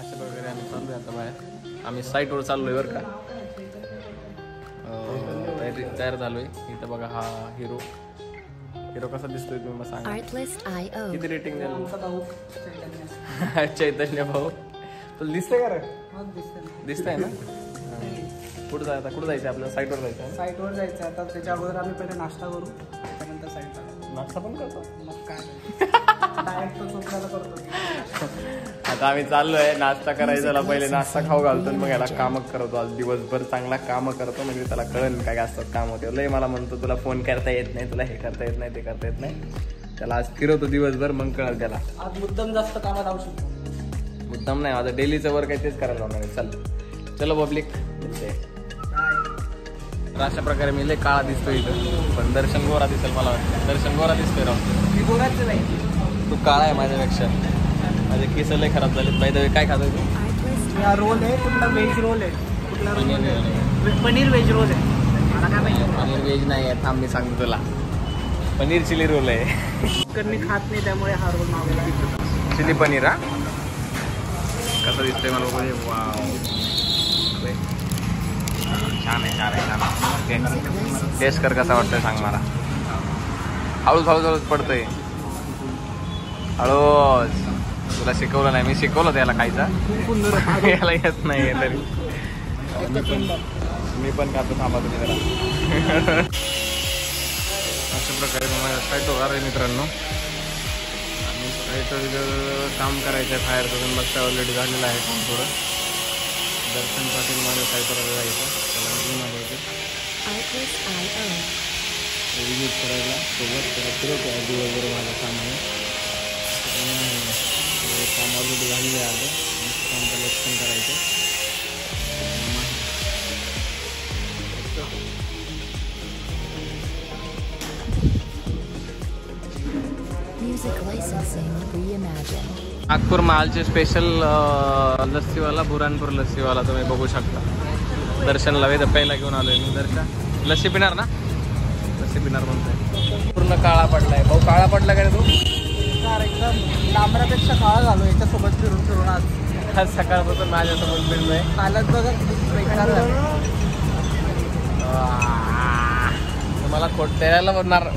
अशा प्रकारे आम्ही चाललोय आता बाहेर. आम्ही साईटवर चाललोय बरं का. तयार झालोय. इथं बघा हा हिरो कसा दिसतोय तुम्ही मला सांगा. किती रेटिंग द्याल? चैतन्य भाऊ तुला दिसतंय का रे? दिसतंय ना. कुठं जायचं आपल्याला? साईटवर जायचं. साईटवर जायचं आता. त्याच्या अगोदर आम्ही पहिले नाश्ता करू, त्यानंतर साईटला. नाश्ता पण करतो मग काय डायरेक्ट तो चोपड्याला करतो. आता आम्ही चाललोय नाश्ता करायचा. त्याला पहिले नाश्ता खाऊ घालतो, मग याला कामं करतो. आज दिवसभर चांगला कामं करतो, म्हणजे त्याला कळेल काय असतात काम होते. लय मला म्हणतो तुला फोन करता येत नाही, तुला हे करता येत नाही, ते करता येत नाही. त्याला आज फिरवतो दिवसभर, मग कळेल त्याला. आज मुद्दाम जास्त कामात राहू शकतो. मुद्दाम नाही, माझं डेलीचं वर्क आहे तेच करायला लावणार आहे. चलो पब्लिक. अशा प्रकारे मी लय काळा दिसतोय इथं, पण दर्शन गोरा दिसेल मला वाटतं. दर्शन गोरा दिसतोय राव. मी गोराच नाही, तू काळा आहे माझ्यापेक्षा. माझे केस लय खराब झालेत. बाय द वे काय खातोय तू? हा रोल आहे. कुठला व्हेज रोल आहे? कुठला रोल आहे? पनीर व्हेज रोल आहे. मला काय माहिती. पनीर व्हेज नाही आहे, थांब मी सांगतो तुला. पनीर चिली रोल आहे. मी खात नाही, त्यामुळे हा रोल मागवला. चिली पनीर. हा कसं दिसतंय मला बघू. वाव छान आहे. टेस्ट कर कसा वाटतंय सांग मला. हळूच पडतंय. हळूच. तुला शिकवलं नाही, मी शिकवलं त्याला खायचा. याला येत नाही तरी मी पण खातो. थांबा तुम्ही जरा. अशा प्रकारे माझ्या साईटवर आहे मित्रांनो. आणि साईटवर काम करायचं आहे. बाहेर करून बघता ऑलरेडी झालेलं आहे काम थोडं. दर्शन पाटील माझ्या साईटवर जायचं. त्याला घेऊन आलं होतं विजिट करायला सोबत. त्याला फिरवतो दिवसभर माझं काम आहे. काम ऑलरेडी झालेलं आहे. आता काम त्याला एक्सटेंड करायचं. नागपूर महालचे स्पेशल लस्सीवाला, बुरानपूर लस्सीवाला तुम्ही बघू शकता. दर्शनला वेद पहिला घेऊन आलोय मी. दर्शन लस्सी पिणार ना? लस्सी पिणार म्हणतोय. पूर्ण काळा पडलाय भाऊ. काळा पडला का रे तू? एकदम डांबरापेक्षा काळा झालो याच्यासोबत फिरून आज सकाळपासून माझ्यासोबत फिरलोय. कालच बघा मला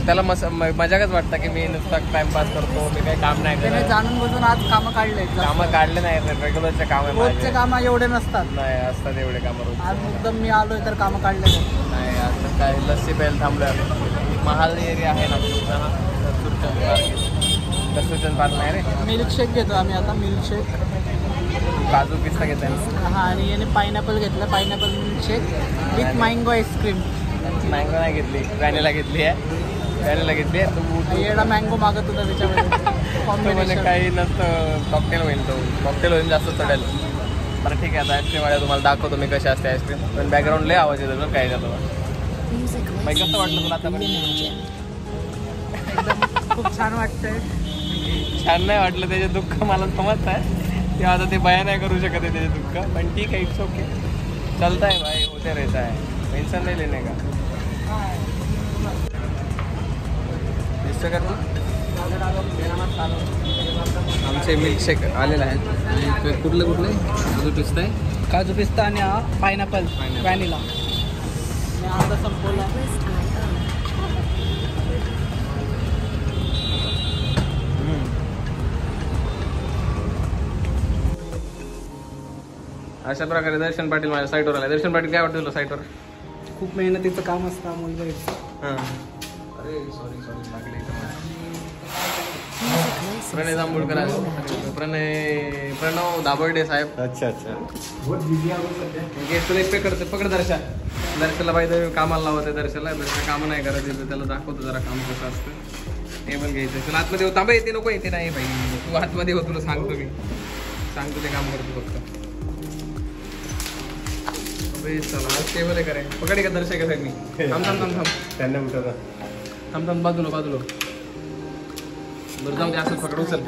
त्याला मजाकच वाटतं की मी नुसतं टाइमपास करतो. मी काही काम नाही करत. जाणून बुजून आज कामं काढले. कामं काढले नाही. रेग्युलरचे काम आहे. रोजचे कामं एवढे नसतात. नाही असतात एवढे कामं रोज. आज मुद्दाम मी आलोय तर कामं काढले नाही. असं काय लस्सी प्यायला थांबलोय. महाल एरिया आहे ना कस्तुरचंद पार्क नाही रे. मिल्कशेक घेतो आम्ही आता. मिल्कशेक काजू पिस्ता घेतोय. हा आणि याने पायनॅपल घेतलं. Pineapple milkshake with mango ice cream. Mango नाही घेतली, व्हॅनिला घेतली आहे. व्हॅनिला घेतली आहे. तू येडा मँगो मागत होता त्याच्यामध्ये. कॉम्बिनेशन काही नसतं. कॉकटेल होईल. तो कॉकटेल होईल जास्त चढेल. बरं ठीक आहे. आता आईस्क्रीम वाल्या तुम्हाला दाखवतो मी कशी असते आईस्क्रीम. पण बॅकग्राऊंड लय आवाज येतो काय जातो. मग कसं वाटलं तुला आता? खूप छान वाटतंय. छान नाही वाटलं. त्याचे दुःख मला समजत आहे. ते आता ते बया नाही करू शकत आहे त्याचे दुःख. पण ठीक आहे. It's okay. चलता है भाई. होते रहता है. टेंशन नहीं लेने का. आमचे मिल्कशेक आलेला आहे. कुठलं काजू पिस्ता आहे. काजू पिस्ता आणि पायनॅपल व्हॅनिला. अर्धा संपवला. अशा प्रकारे दर्शन पाटील माझ्या साईटवर आला. दर्शन पाटील काय वाटतं तुला साईटवर? खूप मेहनतीचं काम असतं अमोल भाई. अरे सॉरी प्रणय जांभूळकर आहे. प्रणव दाभोळडे साहेब. अच्छा. गेस्ट पे करते. पकड दर्शनला पाहिजे कामाला लावत आहे. दर्शनला कामं नाही करायचं. त्याला दाखवतो जरा काम कसं असतं. टेबल घ्यायचं. तुला आतमध्ये होता येते नको येते नाही भाई. तू आतमध्ये हो. तुला सांगतो मी. सांगतो ते काम करतो फक्त. चला आज टेबल आहे करे. पकड का दर्शक आहे मी. थांब त्यांना उठवता. थांब बाजूला बरं जाऊ दे. असं पकड. उचल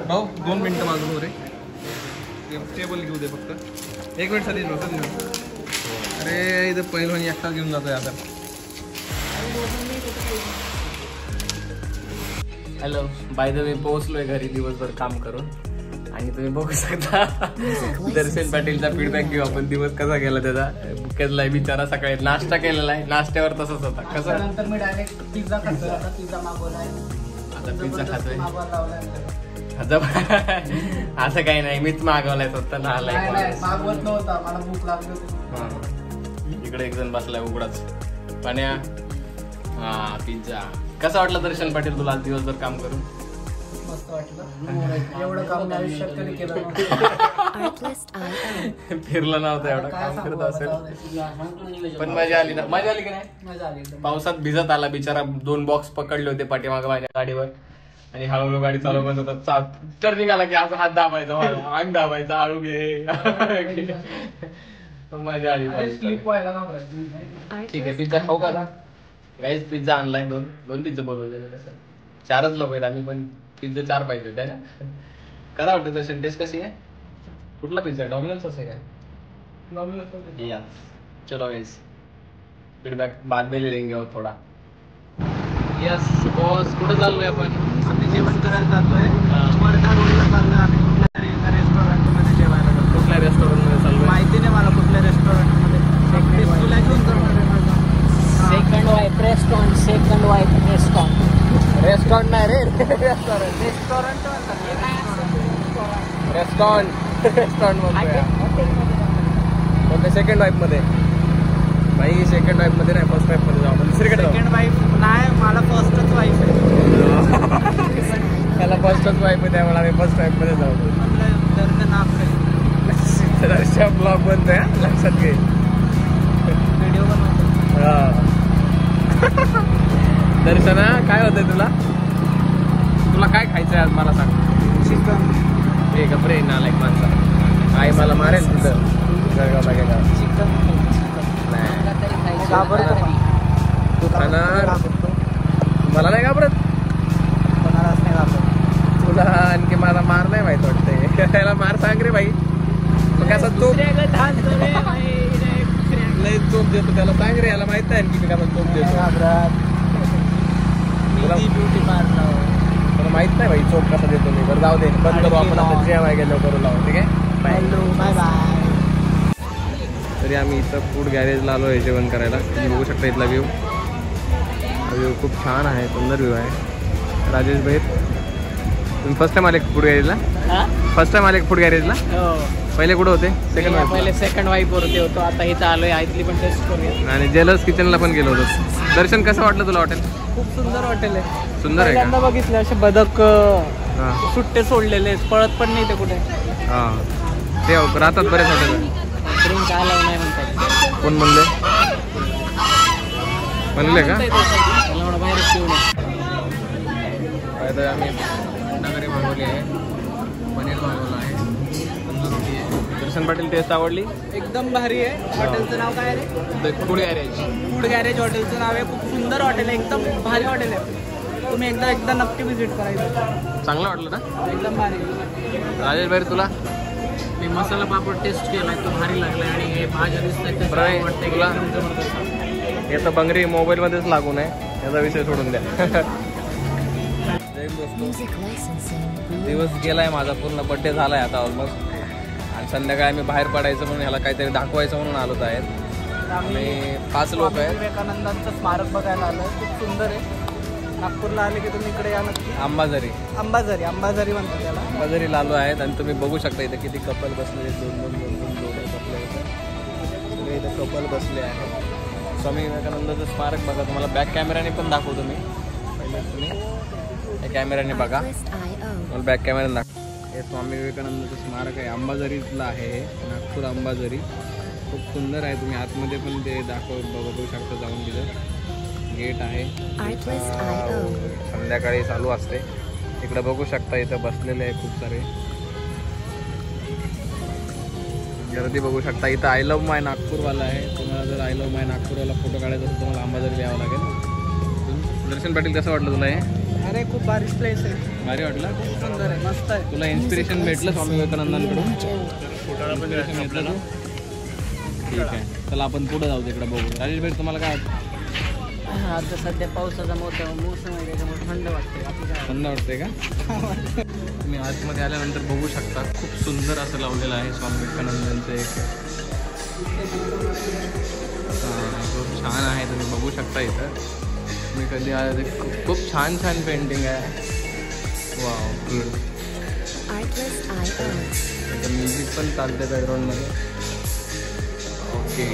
भाऊ 2 मिनिटं बाजूला रे. टेबल घेऊ दे फक्त. 1 मिनिट साठी नव्हतं. अरे इथं पहिलं एकटा घेऊन जातोय आता. हॅलो बाय द वे पोहोचलोय घरी दिवसभर काम करून. आणि तुम्ही बघू शकता दर्शन पाटीलचा फीडबॅक घेऊ आपण. दिवस कसा गेला त्याचा. केलाय बिचारा, सकाळी नाश्ता केलेला आहे, नाश्त्यावर तसंच होता. कसं नंतर मी डायरेक्ट पिझ्झा खातोय. आता पिझ्झा मागवलाय, आता पिझ्झा खातोय. मागवलाय. असं काही नाही, मीच मागवलाय स्वतः. मागवत नव्हता, मला भूक लागली होती. इकडे एक जण बसलाय उघडाच. पाण्या हा पिझ्झा. कसं वाटलं दर्शन पाटील तुला आज दिवसभर काम करून? मस्त वाटलं. एवढं काम मी आयुष्यात कधी केलं नव्हतं. फिरलं नव्हतं एवढं काम करत असेल. पण मजा आली ना? मजा आली की नाही? मजा आली. पावसात भिजत आला बिचारा. 2 बॉक्स पकडले होते पाठीमागे माझ्या गाडीवर आणि हळूहळू गाडी चालवत होता. टर्निंग आला की असं हात दाबायचा, अंग दाबायचा, हळू घे. मजा आली. स्लिप व्हायला नव्हतं. ठीक आहे, पिझ्झा खाऊ का? गाईज पिझ्झा आणलाय. दोन पिझ्झा बोलवले. 4च लोक आहेत आम्ही, पण पिझ्झा 4 पाहिजे होते ना. करा वाटतं दर्शन, टेस्ट कशी आहे? कुठला पिझ्झा? डॉमिनोज आहे काय? चलो गाइस, फीडबॅक बाद में ले लेंगे और थोडा. यस बॉस, कुठे चाललोय आपण? आम्ही जेवण करायला जातोय. वर्धा रोडला चाललोय आम्ही. कुठल्या रेस्टॉरंट मध्ये जेवायला जातो. कुठल्या रेस्टॉरंट मध्ये चाललोय माहिती नाही मला कुठल्या रेस्टॉरंट मध्ये. तुला घेऊन जाऊ. Second wife restaurant. Second wife restaurant. Restaurant नाही रे, रेस्टॉरंट. रेस्टॉरंट म्हणतोय सेकंड वाईफ मध्ये. भाई सेकंड वाईफ मध्ये नाही, फर्स्ट वाईफ मध्ये जाऊ आपण. दुसरीकडे सेकंड वाईफ नाही, मला फर्स्टच वाईफ आहे. त्याला फर्स्टच वाईफ आहे, त्यामुळे आम्ही फर्स्ट वाईफ मध्ये जाऊ. दर्शा ब्लॉग बनतोय, लक्षात घे. व्हिडिओ बनवतो. दर्शना काय होतंय तुला काय खायचंय आज मला सांग. चिकन. हे गप्रे नालायक माणसा. आई मला मारेल तिथं जळगावला गेला. चिकन. तू खाणार? मला नाही घाबरत. कोणालाच नाही घाबरत. तुला आणखी मला मार नाही माहित वाटतंय. त्याला मार सांग रे भाई. कसा तोप लय चोप देतो त्याला, सांग रे. याला माहित आहे आणखी मी कसा चोप देतो. Beauty parlour. तुला माहित नाही भाई चोप कसा देतो मी. बरं जाऊ दे, बंद करू आपण आता. जेवाय गेलो करू लावू. ठीक आहे, बाय बाय. तरी आम्ही इथं फूड गॅरेजला आलो आहे जेवण करायला. तुम्ही बघू शकता इथला व्ह्यू. व्ह्यू खूप छान आहे, सुंदर व्ह्यू आहे. राजेश भाई, तुम्ही फर्स्ट टाइम आले फूड गॅरेजला? फर्स्ट टाइम आले फूड गॅरेजला? पहिले कुठे होते? Second wife. पहिले सेकंड वाईफ वरती होतो, आता इथं आलोय. इथली पण टेस्ट करूया. आणि जेलस किचनला पण गेलो होतो. दर्शन कसं वाटलं तुला हॉटेल? खूप सुंदर हॉटेल आहे. सुंदर आहे का? बघितलं असे बदक हां सुट्टे सोडलेले, पळत पण नाही ते कुठे. हां, ते राहतात बरेच हॉटेल. ड्रिंक काय लावून नाही म्हणतात. कोण म्हणले? म्हणले का? त्याला म्हणा बाहेरच पिऊ नये. फायदा आम्ही नगरी मागवली आहे, पनीर मागवलं आहे, तंदूर रोटी आहे. दर्शन पाटील टेस्ट आवडली? एकदम भारी आहे. हॉटेलचं नाव काय आहे? Food garage. फूड गॅरेज हॉटेलचं नाव आहे. खूप सुंदर हॉटेल आहे, एकदम भारी हॉटेल आहे. तुम्ही एकदा नक्की व्हिजिट करायचं. चांगलं वाटलं ना? एकदम भारी. राजेश भाई तुला? मी मसाला पापड टेस्ट केलाय, तो भारी लागलाय. आणि हे भाज्या दिसतात तुला? हे तर बंगरी मोबाईलमध्येच लागून आहे, याचा विषय सोडून द्या. दिवस गेलाय माझा पूर्ण. बड्डे झालाय आता ऑलमोस्ट. आणि संध्याकाळी आम्ही बाहेर पडायचं म्हणून ह्याला काहीतरी दाखवायचं म्हणून आलोत आहेत. आम्ही 5 लोक आहेत. विवेकानंदांचं स्मारक बघायला आलोय. खूप सुंदर आहे. नागपूरला आले की तुम्ही इकडे या नक्की. अंबाझरी म्हणतात त्याला. अंबाझरीला आलो आहेत. आणि तुम्ही बघू शकता इथे किती कपल बसले. दोन कपल इथे सगळे इथे कपल बसले आहेत. स्वामी विवेकानंदाचं स्मारक बघा. तुम्हाला बॅक कॅमेऱ्याने पण दाखवतो मी. पहिले तुम्ही या कॅमेऱ्याने बघा, मला बॅक कॅमेऱ्याने दाखव. हे स्वामी विवेकानंदाचं स्मारक आहे, अंबाझरीतलं आहे. नागपूर अंबाझरी. खूप सुंदर आहे. तुम्ही आतमध्ये पण ते बघू शकता जाऊन. तिथं गेट आहे. संध्याकाळी चालू असते. इकडे बघू शकता इथं बसलेले आहे खूप सारे. गर्दी बघू शकता. इथं आय लव्ह माय नागपूरवाला आहे. तुम्हाला जर आय लव्ह माय नागपूरवाला फोटो काढायचा असेल तुम्हाला अंबाझरी यावं लागेल. दर्शन पाटील कसं वाटलं तुला हे? अरे खूप भारी प्लेस आहे. भारी वाटलं? खूप सुंदर आहे, मस्त आहे. तुला इन्स्पिरेशन भेटलं स्वामी विवेकानंदांकडून? भेटलं तू? ठीक आहे, चला आपण पुढे जाऊ. तिकडे बघू. राजेश भाई तुम्हाला काय वाटतं? आता सध्या पावसाचा मोसम आहे त्याच्यामुळे थंड वाटते. बाकी काय थंड वाटते का? तुम्ही आतमध्ये आल्यानंतर बघू शकता खूप सुंदर असं लावलेलं आहे स्वामी विवेकानंदांचं एक. खूप छान आहे, तुम्ही बघू शकता इथं. मी कधी आले ते खूप छान छान पेंटिंग आहे. Wow good. म्युझिक पण चालते बॅकग्राऊंडमध्ये. ओके,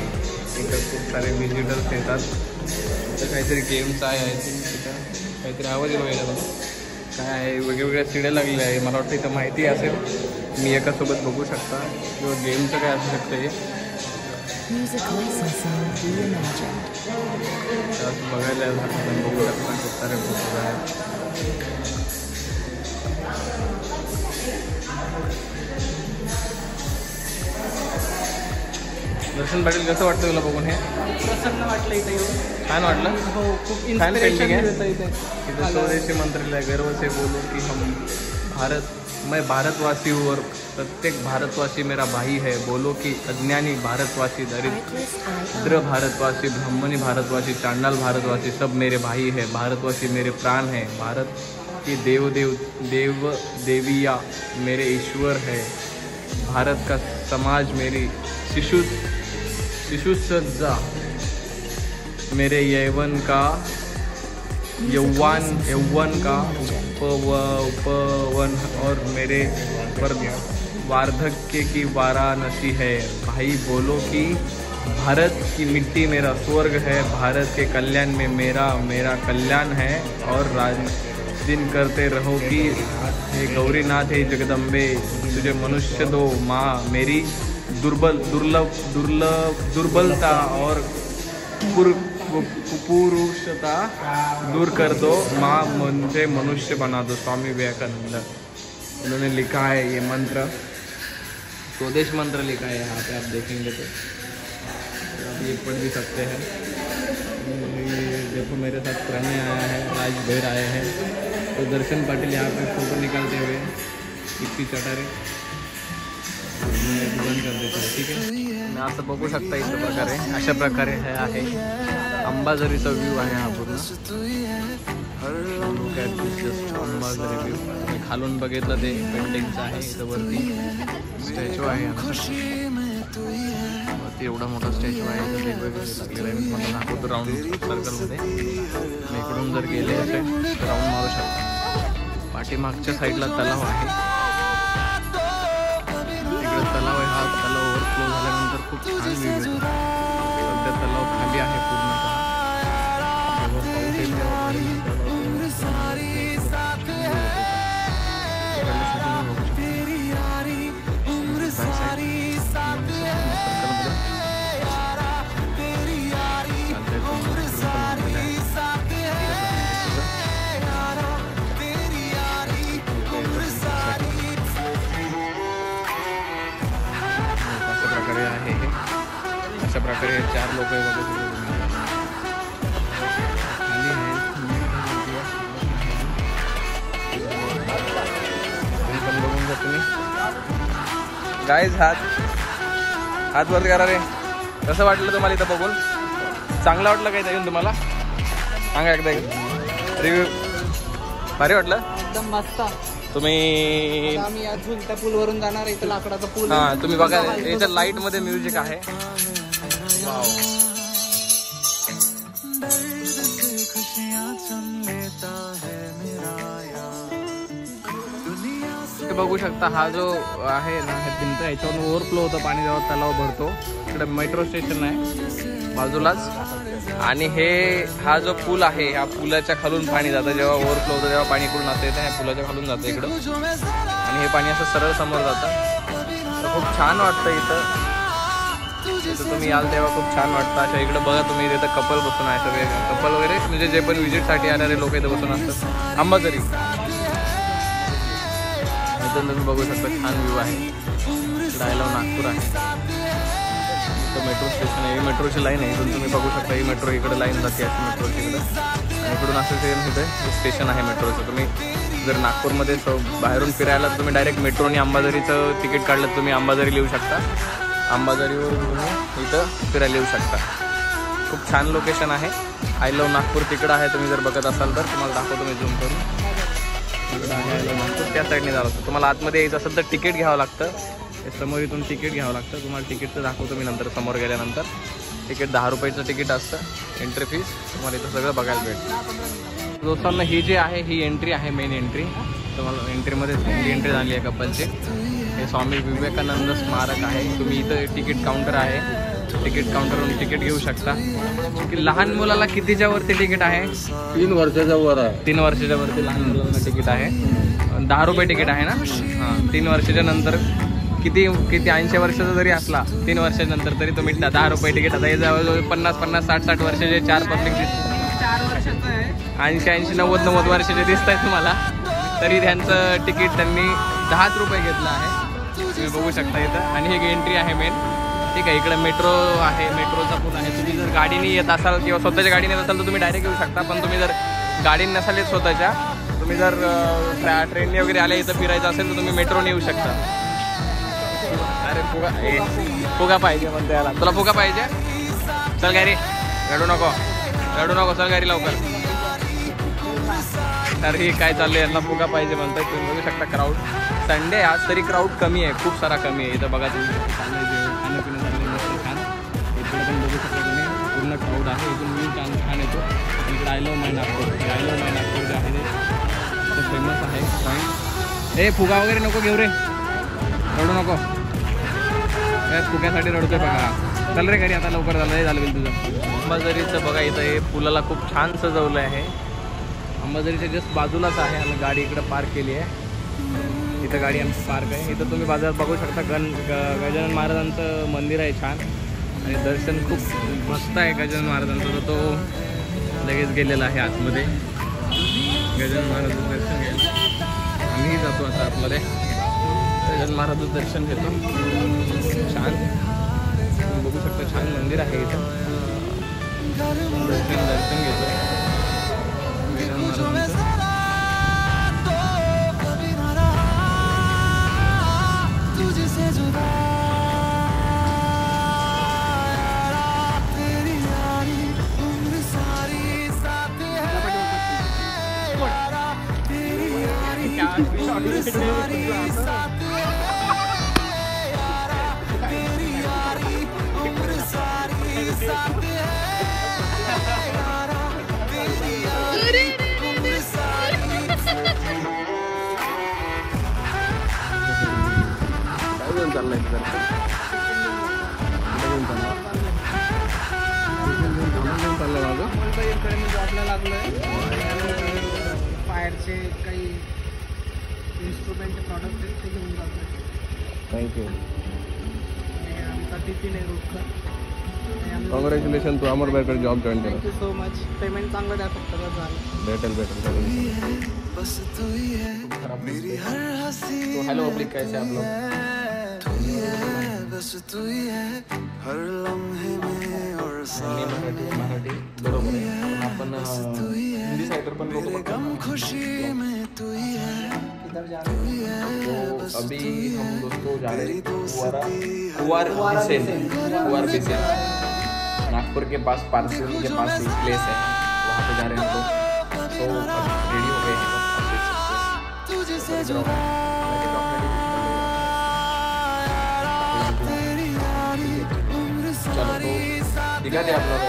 इथं खूप सारे विजिटर्स येतात. इथं काहीतरी गेम्स आहे आय थिंक. तिथं काहीतरी आवाज व्हायला बघा काय आहे. वेगवेगळ्या सीड्या लागलेल्या आहे. मला वाटतं इथं माहिती असेल. मी एकासोबत बघू शकता किंवा गेमचं काय असू शकतं हे बघायला आपण बघू शकता. खूप सारे फोटोज आहेत. दर्शन पाटील कसं वाटतं तुला बघून हे? प्रसन्न वाटलं इथे येऊन. छान वाटलं. हो, खूप छान पेंटिंग आहे. इन्स्पिरेशन इथे. इथं स्वदेशी मंत्रालय गर्व से बोलो कि हम मैं भारतवासी हूँ और प्रत्येक भारतवासी मेरा भाई है. बोलो कि अज्ञानी भारतवासी, दरिद्र भारतवासी, ब्राह्मणी भारतवासी, चांडाल भारतवासी सब मेरे भाई है. भारतवासी मेरे प्राण है. भारत की देव देविया मेरे ईश्वर है. भारत का समाज मेरी शिशु सज्जा मेरे यौवन का उपवन और मेरे वार्धक्य की वाराणसी है. भाई बोलो कि भारत की मिट्टी मेरा स्वर्ग है. भारत के कल्याण में मेरा कल्याण है. और दिन करते रहो कि हे गौरीनाथ, हे जगदम्बे, तुझे मनुष्य दो माँ. मेरी दुर्बलता और पुरुषता दूर कर दो माँ. मुझे मनुष्य बना दो. स्वामी विवेकानंद उन्होंने लिखा है ये मंत्र, स्वदेश मंत्र लिखा है यहाँ पे. आप देखेंगे तो आप ये पढ़ भी सकते हैं. देखो मेरे साथ प्रणय आया है, राज भैर आए हैं. तो दर्शन पाटिल यहाँ पे फोटो निकालते हुए इतनी चटारे बंद कर देते हैं. ठीक आहे, मी असं बघू शकता इथं प्रकारे. अशा प्रकारे हे आहे अंबाझरीचा व्ह्यू आहे हा पूर्ण. अंबाझरी व्ह्यू. मी खालून बघितलं ते पेंटिंगचं आहे. इथं वरती स्टॅच्यू आहे. वरती एवढा मोठा स्टॅच्यू आहे. इथं वेगवेगळे लागलेलं आहे. मी तुम्हाला दाखवतो राऊंड सर्कलमध्ये. मी इकडून जर गेले असे तर राऊंड मारू शकतो. पाठीमागच्या साईडला तलाव आहे. तिकडे तलाव आहे. हा तलाव ओव्हरफ्लो झाल्यानंतर खूप छान व्ह्यू येतो. सध्या तलाव खाली आहे पूर्णतः. पाऊस येतो अशा प्रकारे 4 लोक बघून जा तुम्ही. गाईज हात वर करा रे. कसं वाटलं तुम्हाला इथं बघून? चांगलं वाटलं काय येऊन तुम्हाला? सांगा एकदा रिव्ह्यू. भारी वाटलं एकदम मस्त. तुम्ही आम्ही अजून त्या पूल वरून जाणार. इथं लाकडाचा पूल. हा, तुम्ही बघा याच्या लाईट मध्ये म्युझिक आहे. बघू शकता हा जो आहे ना, हे भिंत याच्यावरून ओव्हरफ्लो होतं पाणी जेव्हा तलाव भरतो. इकडे मेट्रो स्टेशन आहे बाजूलाच. आणि हा जो पूल आहे, ह्या पुलाच्या खालून पाणी जातं. जेव्हा ओव्हरफ्लो होतं तेव्हा पाणी इकडून असं येतं. ह्या पुलाच्या खालून जातं इकडं. आणि हे पाणी असं सरळ समोर जातं. तर खूप छान वाटतं इथं. तुम्ही याल तेव्हा खूप छान वाटतं. अशा इकडं बघा तुम्ही. इथं कपल बसून आहे. सगळे कपल वगैरे म्हणजे जे पण विजिटसाठी आणारे लोक इथं बसून असतात. अंबाझरी इथून तुम्ही बघू शकता. छान व्ह्यू आहे. इकडं आयला नागपूर आहे. इथं मेट्रो स्टेशन आहे. ही मेट्रोची लाईन आहे. इथून तुम्ही बघू शकता. ही मेट्रो इकडे लाईन जाते अशी मेट्रोची इकडं. आणि इकडून असं इथं स्टेशन आहे मेट्रोचं. तुम्ही जर नागपूरमध्ये बाहेरून फिरायला तुम्ही डायरेक्ट मेट्रोने अंबाझरीचं तिकीट काढलं तुम्ही अंबाझरी लिहू शकता. अंबाझरीवरून तुम्ही इथं फिरायला येऊ शकता. खूप छान लोकेशन आहे. आय लव्ह नागपूर तिकडं आहे, तुम्ही जर बघत असाल तर तुम्हाला दाखवतो मी झूम करून. तिकडं आहे आय लव्ह नागपूर, त्या साईडने जावं लागतं. तुम्हाला आतमध्ये यायचं असेल तर तिकीट घ्यावं लागतं. समोर इथून तिकीट घ्यावं लागतं. तुम्हाला तिकीटचं दाखवतो मी नंतर समोर गेल्यानंतर. तिकीट 10 रुपयाचं तिकीट असतं, एंट्री फीस. तुम्हाला इथं सगळं बघायला भेटतं. दोस्तांना ही जी आहे ही एंट्री आहे, मेन एंट्री. तुम्हाला एंट्रीमध्ये एंट्री झाली आहे कपलची. हे स्वामी विवेकानंद स्मारक आहे. तुम्ही इथं तिकीट काउंटर आहे, तिकीट काउंटरवरून तिकीट घेऊ शकता. की लहान मुलाला कितीच्या वरती तिकीट आहे? 3 वर्षाच्या वर आहे. 3 वर्षाच्या वरती लहान मुलांना तिकीट आहे. 10 रुपये तिकीट आहे ना. हां, 3 वर्षाच्या नंतर किती 80 वर्षाचा जरी असला 3 वर्षानंतर तरी तुम्ही 10 रुपये तिकीट. आता हे जवळजवळ 50, 60 वर्षाचे 4 पब्लिक 4 वर्षाचं आहे. 80, 90 वर्षाचे दिसत आहे तुम्हाला. तरी त्यांचं तिकीट त्यांनी 10 रुपये घेतलं आहे. तुम्ही बघू शकता इथं. आणि ही एंट्री आहे मेन. ठीक आहे. इकडे मेट्रो आहे, मेट्रोचा पूल आहे. तुम्ही जर गाडीने येत असाल किंवा स्वतःच्या गाडीने येत असाल तर तुम्ही डायरेक्ट येऊ शकता. पण तुम्ही जर गाडीने नसाल येत स्वतःच्या, तुम्ही जर ट्रेनने वगैरे आले इथं फिरायचं असेल तर तुम्ही मेट्रोने येऊ शकता. अरे फुगा पाहिजे म्हणते याला. तुला फुगा पाहिजे? चल गाडी, रडू नको चल गाडी लवकर. तर हे काय चाललंय, यांना फुगा पाहिजे म्हणतात. तुम्ही बघू शकता क्राऊड. संडे आज तरी क्राऊड कमी आहे, खूप सारा कमी आहे. इथं बघा तुम्ही खाणं पिणं चाललंय मस्त छान. इकडे पण बघू शकता तुम्ही पूर्ण क्राऊड आहे. इथून मी छान येतो. इकडे आय लव्ह माय नागपूर जे आहे ते फेमस आहे पॉईंट. ए फुगा वगैरे नको घेऊ रे, रडू नको. फुग्यासाठी रडतोय बघा. चल रे घरी आता, लवकर झालं तुझं. अंबाझरीचं बघा इथं हे पुलाला खूप छान सजवलं आहे. अंबाझरीच्या जस्ट बाजूलाच आहे. आम्ही गाडी इकडं पार्क केली आहे. इथं गाडी आमची पार्क आहे. इथं तुम्ही बाजारात बघू शकता गजानन महाराजांचं मंदिर आहे छान. आणि दर्शन खूप मस्त आहे गजानन महाराजांचं. तर तो लगेच गेलेला आहे आतमध्ये गजानन महाराजांचं दर्शन घ्यायला. आम्हीही जातो आता आतमध्ये गजानन महाराजांचं दर्शन घेतो. छान बघू शकता, छान मंदिर आहे इथं. दर्शन घेतो गजानन महाराजांचं. जॉबला लागलोय. फायरचे काही इन्स्ट्रुमेंटचे प्रॉडक्ट आहेत ते घेऊन जातो. थँक्यू. आमचा टिफिन आहे रोजचा. कॉंग्रॅच्युलेशन, तू अमरबाईकडे जॉब जॉईन केला. Thank you so much. पेमेंट चांगलं द्या फक्त झालं. भेटेल. हॅलो पब्लिक, कैसे आप लोग? मराठी बरोबर आहे. आपण हिंदी साइडर पण लोक अभी हम दोस्तों जा रहे हैं कुंवर बिसेन नागपुर के पास, पार्सिल के पास एक प्लेस है, वहाँ पे जा रहे हैं हम लोग. तो रेडी हो गए हैं. चलो तो दिखा दे आप लोग.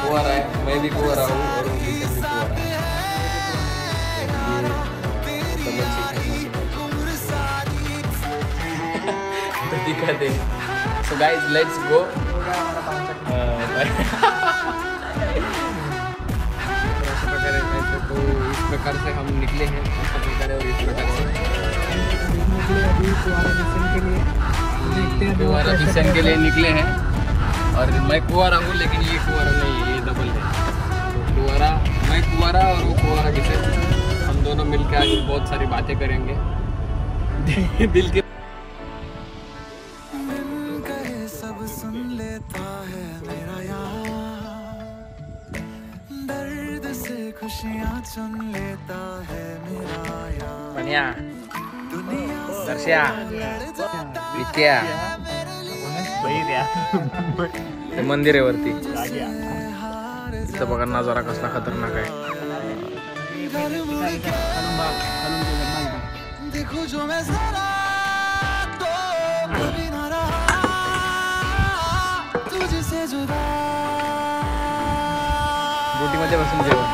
कुंवर है, मैं भी कुंवर हूँ और वो भी कुंवर है. तो दिखा दे. So guys, let's go. तो इस प्रकार से हम निकले हैं और इस प्रकार से अभी कुंवारा बिसेन के लिए निकले हैं. और मैं कुंवारा हूँ लेकिन ये कुंवारा नहीं है, ये डबल है. तो कुंवारा, मैं कुंवारा और वो कुंवारा बिसेन, हम दोनों मिलकर आज बहुत सारी बातें करेंगे. दिल के सब सुन लेता है मेरा यार, दर्द से खुशियाँ चुन लेता है मेरा यार. दर्श्या विद्या हे मंदिर आहे वरती. इथं बघा नजारा कसला खतरनाक आहे. बोटीमध्ये बसून जेवण.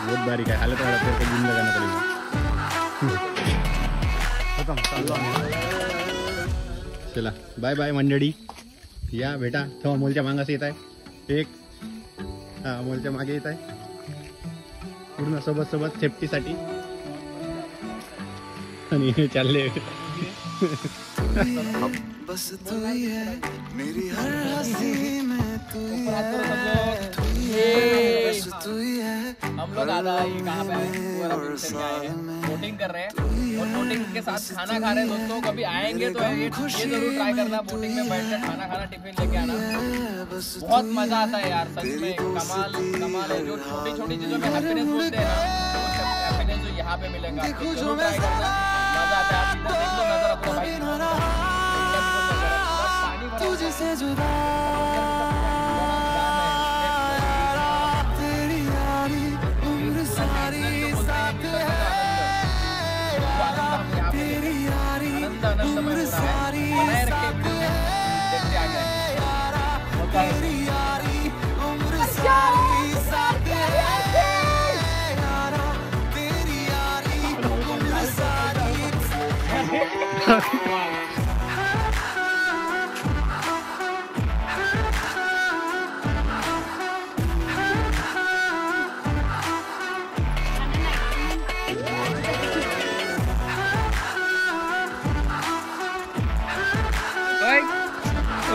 बहुत बारीक आहे. हालत वाढत तर जिम लगाना पडेगा. चला बाय बाय मंडळी. या भेटा. तो अमोलच्या मागास येत आहे. एक अमोलच्या मागे येत आहे पूर्ण सोबत सोबत सेफ्टीसाठी. आणि चालले बस तू ही है मेरी हर हंसी में तू ही है. बस तू ही है. हम लोग आधा कहाँ पे बोटिंग कर रहे हैं और बोटिंग के साथ खाना खा रहे हैं. दोस्तों कभी आएंगे तो ये जरूर ट्राई करना. बोटिंग में बैठकर खाना खाना, टिफिन लेके आना. बहुत मजा आता है यार, सच में कमाल कमाल है. जो छोटी छोटी चीजों में हैप्पीनेस बोलते हैं ना, वो हैप्पीनेस जो यहाँ पे मिलेगा जरूर ट्राई करना. मजा आता है. आप इधर देख लो नजर अपना भाई. पानी तुझसे जुदा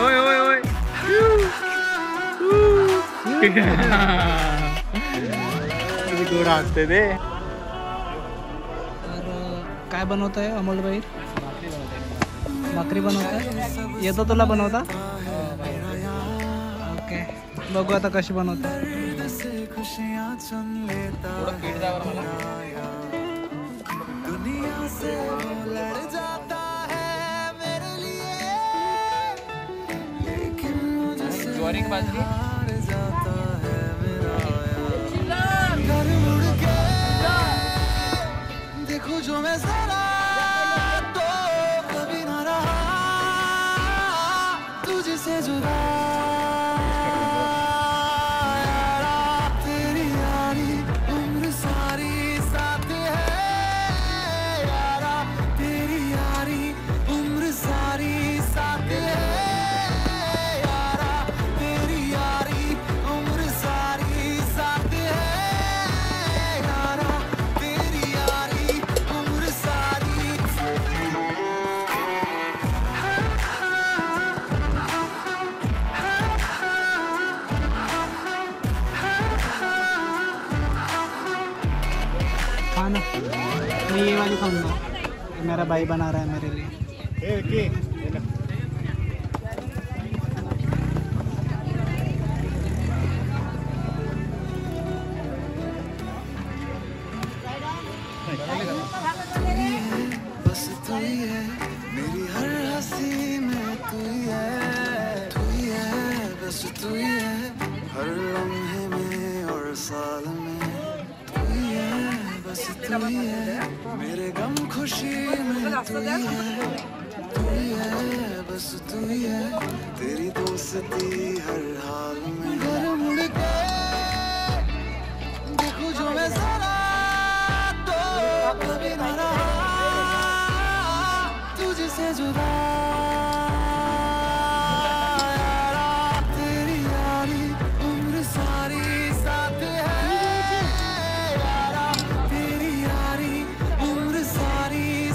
ओय ओय ओय. गोड असते ते. तर काय बनवत आहे अमोल भाई? भाकरी बनवत आहे. येतो तुला बनवता? ओके, बघू आता कशी बनवता. थोडं पीठ द्यावर मला. ज्वारी की बाजरी. देखो जो मैं जरा तो कभी ना रहा तुझसे जुदा. तेरी यारी उम्र सारी साथ है यारा. तेरी यारी उम्र सारी साथ है. खाना मैं ये वाली खाऊंगा. मेरा भाई बना रहा है मेरे लिए. बस तू ही है मेरी हर हंसी में. तू ही है, तू ही है. बस तू ही है हर लम्हे में और साल में. तू ही है, बस तू ही है मेरे गम खुशी में. तू ही है, तू ही है. बस तू ही है तेरी दोस्ती हर हाल में. घर मुड़ के देखो जो मैं जरा तो कभी ना रहा तुझसे जुदा.